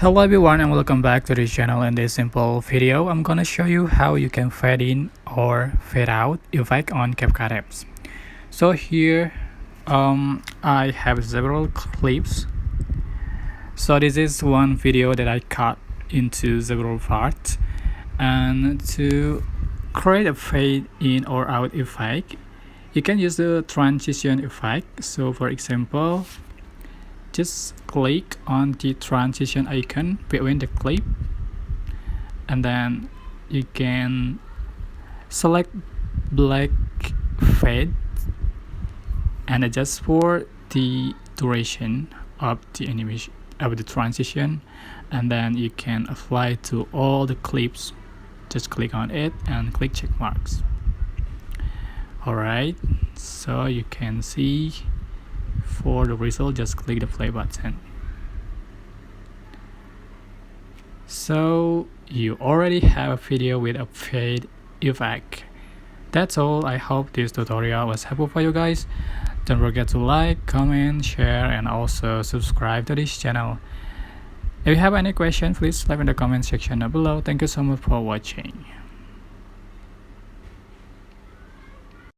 Hello everyone and welcome back to this channel. In this simple video I'm gonna show you how you can fade in or fade out effect on Capcut apps. So here I have several clips. So this is one video that I cut into several parts, and to create a fade in or out effect you can use the transition effect. So for example, just click on the transition icon between the clip, and then you can select black fade and adjust for the duration of the animation of the transition, and then you can apply to all the clips. Just click on it and click check marks. Alright, so you can see for the result, just click the play button. So you already have a video with a fade effect. That's all. I hope this tutorial was helpful for you guys. Don't forget to like, comment, share, and also subscribe to this channel. If you have any question, please leave in the comment section down below. Thank you so much for watching.